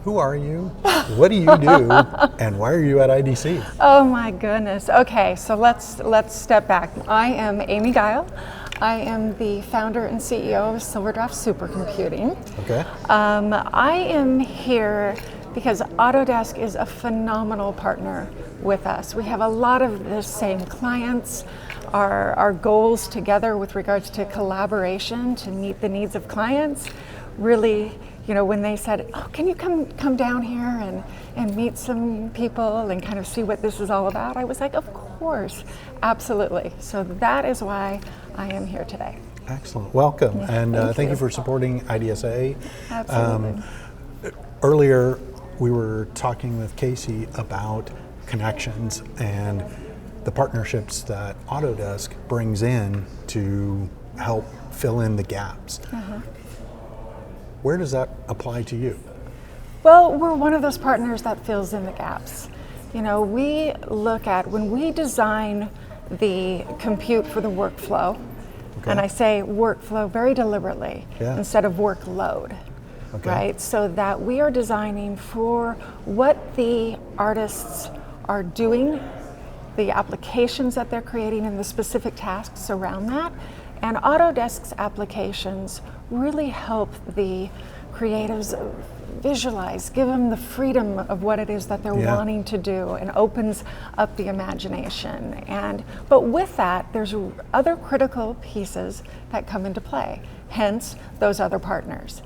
Who are you? What do you do? And why are you at IDC? Oh my goodness. Okay, so let's step back. I am Amy Gile. I am the founder and CEO of Silverdraft Supercomputing. Okay. I am here because Autodesk is a phenomenal partner with us. We have a lot of the same clients. Our goals together with regards to collaboration to meet the needs of clients really, when they said, oh, can you come down here and meet some people and kind of see what this is all about? I was like, of course, absolutely. So that is why I am here today. Excellent, welcome. Yeah, and thank you for supporting IDSA. Absolutely. Earlier, we were talking with Casey about connections and the partnerships that Autodesk brings in to help fill in the gaps. Uh-huh. Where does that apply to you? Well, we're one of those partners that fills in the gaps. We look at when we design the compute for the workflow, Okay. and I say workflow very deliberately instead of workload, right? So that we are designing for what the artists are doing, the applications that they're creating, and the specific tasks around that. And Autodesk's applications really help the creatives visualize, give them the freedom of what it is that they're wanting to do, and opens up the imagination. But with that, there's other critical pieces that come into play, hence those other partners.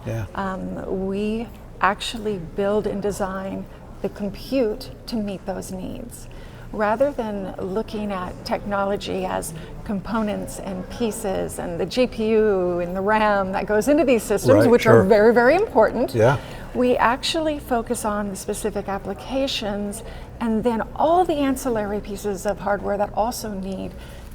We actually build and design the compute to meet those needs. Rather than looking at technology as components and pieces and the GPU and the RAM that goes into these systems, which are very, very important, we actually focus on the specific applications and then all the ancillary pieces of hardware that also need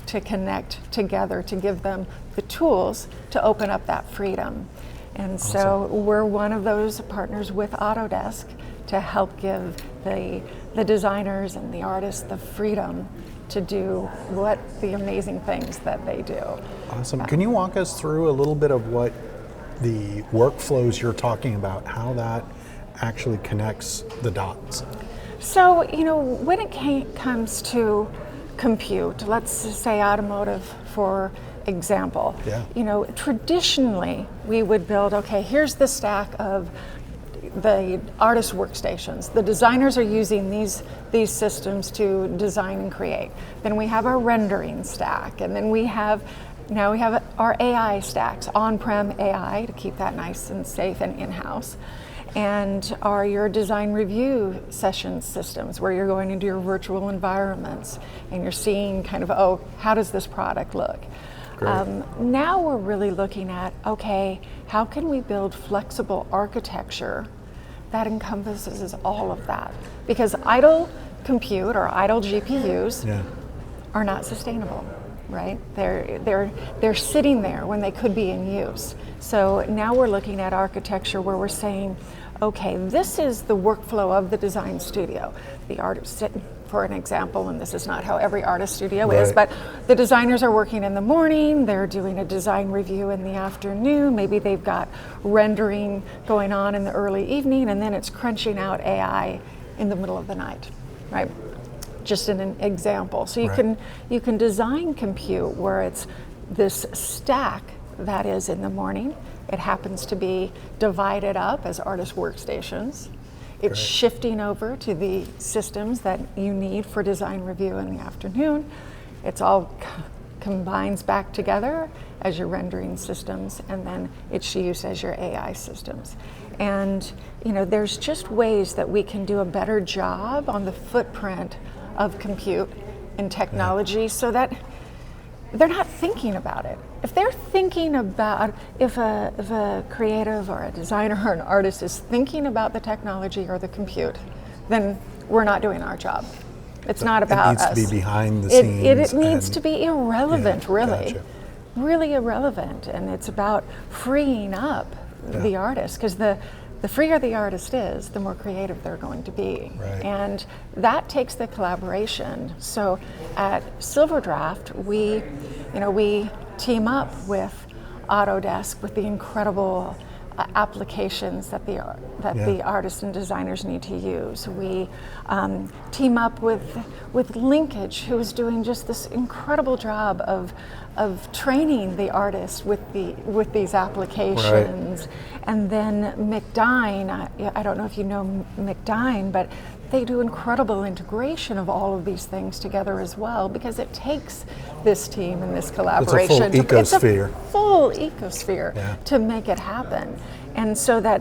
to connect together to give them the tools to open up that freedom. And so we're one of those partners with Autodesk to help give the designers and the artists the freedom to do what the amazing things that they do. Awesome. Can you walk us through a little bit of what the workflows you're talking about, how that actually connects the dots? So, when it comes to compute, let's say automotive for example, traditionally we would build, here's the stack of the artist workstations. The designers are using these systems to design and create. Then we have our rendering stack, and then we have our AI stacks, on-prem AI to keep that nice and safe and in-house, and your design review session systems where you're going into your virtual environments and you're seeing kind of, how does this product look? Now we're really looking at, how can we build flexible architecture that encompasses all of that? Because idle compute or idle GPUs are not sustainable, right? They're sitting there when they could be in use. So now we're looking at architecture where we're saying, this is the workflow of the design studio. The artist, for an example, and this is not how every artist studio is, but the designers are working in the morning, they're doing a design review in the afternoon, maybe they've got rendering going on in the early evening, and then it's crunching out AI in the middle of the night, right? Just an example. So you can design compute where it's this stack that is in the morning. It happens to be divided up as artist workstations. It's shifting over to the systems that you need for design review in the afternoon. It's all combines back together as your rendering systems, and then it's used as your AI systems. And there's just ways that we can do a better job on the footprint of compute and technology so that they're not thinking about it. If they're thinking about, if a creative or a designer or an artist is thinking about the technology or the compute, then we're not doing our job. It's not about us. It needs to be behind the scenes. It needs to be irrelevant, really. Really irrelevant. And it's about freeing up the artist, because the freer the artist is, the more creative they're going to be. And that takes the collaboration. So at Silverdraft, we team up with Autodesk with the incredible applications that the artists and designers need to use. We team up with Linkage, who is doing just this incredible job of training the artists with these applications. Right. And then McDine, I don't know if you know McDine, but they do incredible integration of all of these things together as well, because it takes this team and this collaboration. It's a full ecosphere to make it happen. And so that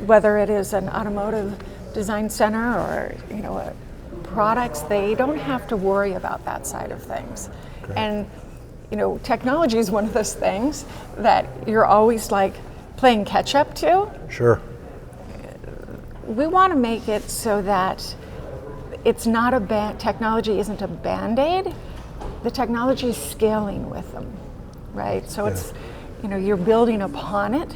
whether it is an automotive design center or, products, they don't have to worry about that side of things. Great. And, technology is one of those things that you're always like playing catch up to. Sure. We want to make it so that it's not technology isn't a Band-Aid. The technology is scaling with them, right? So it's, you're building upon it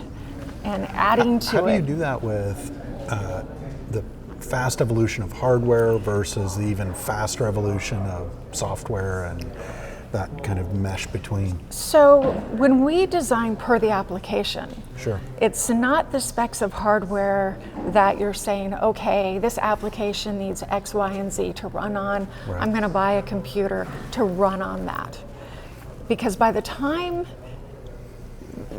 and adding to it. How do you do that with the fast evolution of hardware versus the even faster evolution of software and that kind of mesh between? So when we design per the application, sure, it's not the specs of hardware that you're saying, okay, this application needs X, Y, and Z to run on. Right. I'm going to buy a computer to run on that. Because by the time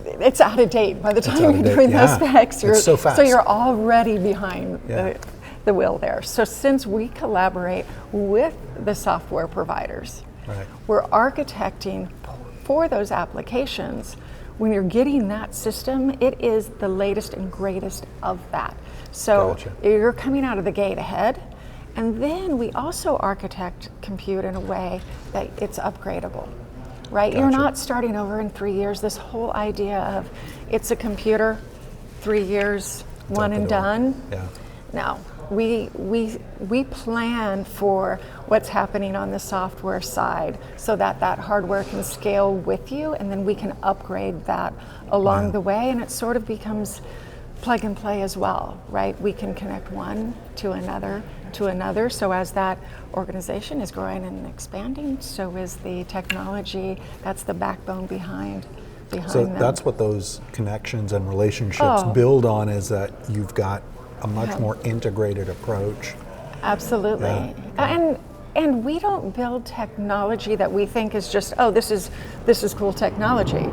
it's out of date, by the time you're doing those specs, so you're already behind the wheel there. So since we collaborate with the software providers, right, we're architecting for those applications. When you're getting that system, it is the latest and greatest of that. So you're coming out of the gate ahead. And then we also architect compute in a way that it's upgradable, right? You're not starting over in 3 years. This whole idea of it's a computer, 3 years, one and done. Yeah. No. We plan for what's happening on the software side so that hardware can scale with you, and then we can upgrade that along the way, and it sort of becomes plug and play as well, right? We can connect one to another. So as that organization is growing and expanding, so is the technology. That's the backbone behind So them. that's what those connections and relationships build on, is that you've got a much more integrated approach. Absolutely. And we don't build technology that we think is just, this is cool technology.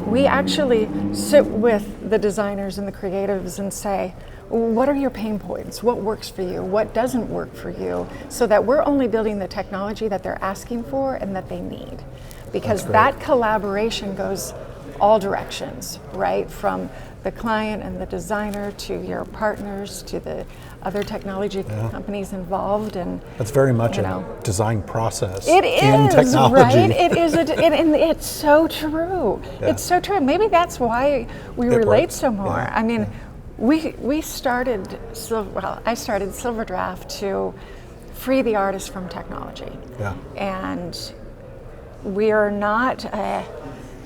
We actually sit with the designers and the creatives and say, what are your pain points? What works for you? What doesn't work for you? So that we're only building the technology that they're asking for and that they need. Because that collaboration goes all directions, right? From the client and the designer to your partners to the other technology companies involved, and that's very much a design process. It in is, technology. right? It is, and it's so true. It's so true. Maybe that's why we relate so more. Yeah. I mean, I started Silverdraft to free the artist from technology. Yeah. And we are not a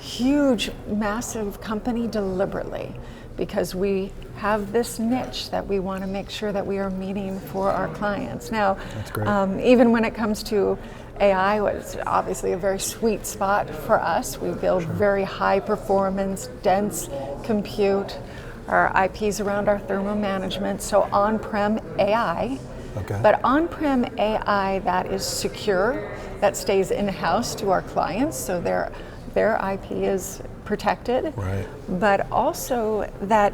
huge, massive company deliberately, because we have this niche that we want to make sure that we are meeting for our clients. Now, that's great. Even when it comes to AI, it's obviously a very sweet spot for us. We build very high performance, dense compute. Our IPs around our thermal management, so on-prem AI, but on-prem AI that is secure, that stays in-house to our clients, so their IP is protected, right, but also that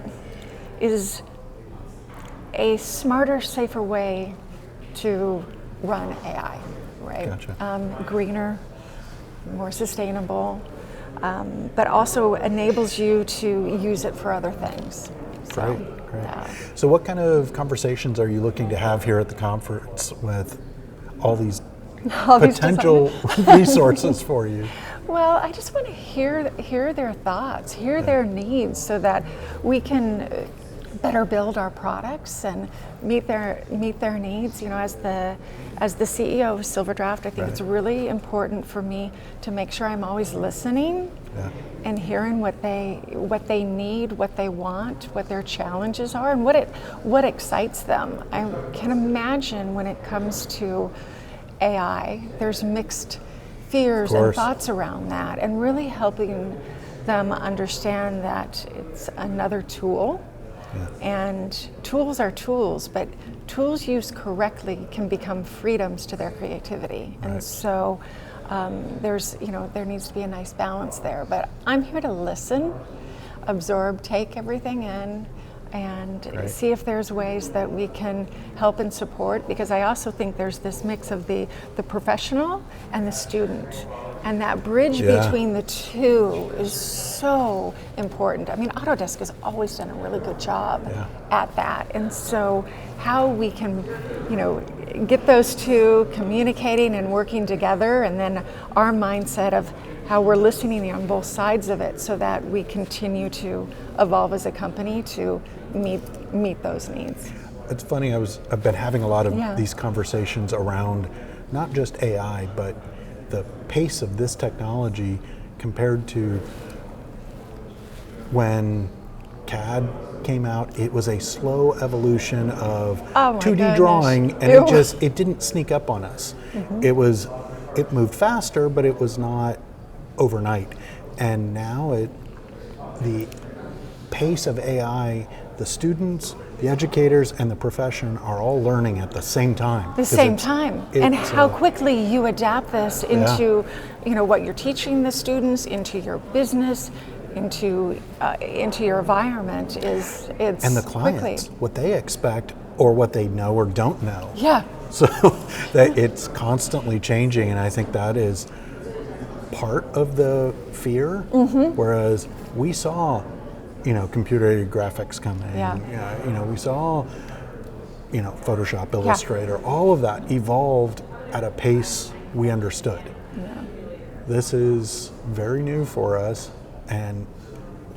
is a smarter, safer way to run AI, right? Gotcha. Greener, more sustainable, but also enables you to use it for other things. Great. So what kind of conversations are you looking to have here at the conference with all these potential resources for you? Well, I just want to hear their thoughts, hear their needs, so that we can better build our products and meet their needs. As the CEO of Silverdraft, I think it's really important for me to make sure I'm always listening and hearing what they need, what they want, what their challenges are, and what excites them. I can imagine when it comes to AI, there's mixed fears and thoughts around that, and really helping them understand that it's another tool. Yeah. And tools are tools, but tools used correctly can become freedoms to their creativity. Right. And so there needs to be a nice balance there. But I'm here to listen, absorb, take everything in, and Right. see if there's ways that we can help and support, because I also think there's this mix of the professional and the student. And that bridge Yeah. between the two is so important. I mean, Autodesk has always done a really good job Yeah. at that. And so how we can, get those two communicating and working together, and then our mindset of how we're listening on both sides of it, so that we continue to evolve as a company to meet those needs. It's funny, I've been having a lot of Yeah. these conversations around not just AI, but the pace of this technology compared to when CAD came out. It was a slow evolution of Oh my 2D goodness. drawing, and Ew. it didn't sneak up on us. Mm-hmm. It moved faster, but it was not overnight. And now the pace of AI, the students, the educators, and the profession are all learning at the same time. The same time. And how quickly you adapt this into, what you're teaching the students, into your business, into your environment it's and the clients, quickly. what they expect or what they know or don't know. Yeah. So that it's constantly changing, and I think that is part of the fear. Mm-hmm. Whereas we saw, computer-aided graphics come in. Yeah. We saw, Photoshop, Illustrator, all of that evolved at a pace we understood. Yeah. This is very new for us, and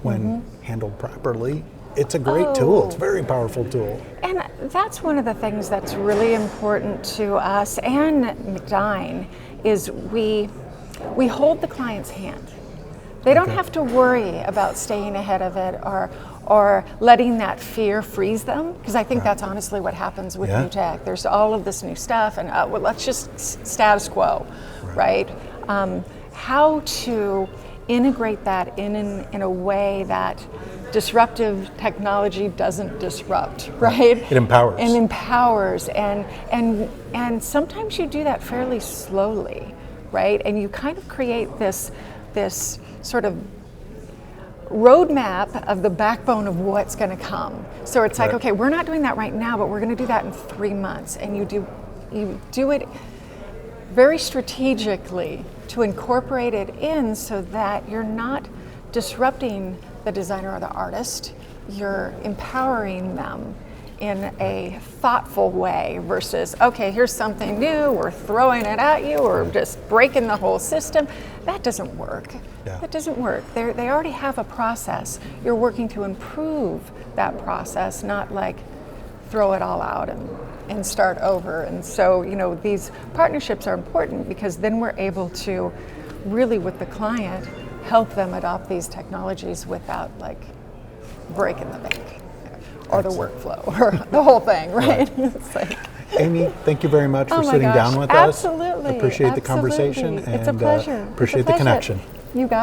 when handled properly, it's a great tool. It's a very powerful tool. And that's one of the things that's really important to us and McDine is we hold the client's hand. They don't have to worry about staying ahead of it or letting that fear freeze them, because I think that's honestly what happens with new tech. There's all of this new stuff, and let's just status quo, right? How to integrate that in a way that disruptive technology doesn't disrupt, right? It empowers. And empowers, and sometimes you do that fairly slowly, right? And you kind of create this sort of roadmap of the backbone of what's going to come. So it's like, okay, we're not doing that right now, but we're going to do that in 3 months, and you do it very strategically to incorporate it in so that you're not disrupting the designer or the artist. You're empowering them in a thoughtful way versus, okay, here's something new, we're throwing it at you, or just breaking the whole system. That doesn't work. Yeah. That doesn't work. They already have a process. You're working to improve that process, not like throw it all out and start over. And so, these partnerships are important because then we're able to really, with the client, help them adopt these technologies without breaking the bank or the workflow or the whole thing, right? It's like, Amy, thank you very much for my sitting gosh, down with us. absolutely, Appreciate the absolutely. conversation, It's a and pleasure. appreciate It's a the pleasure. connection. You got it.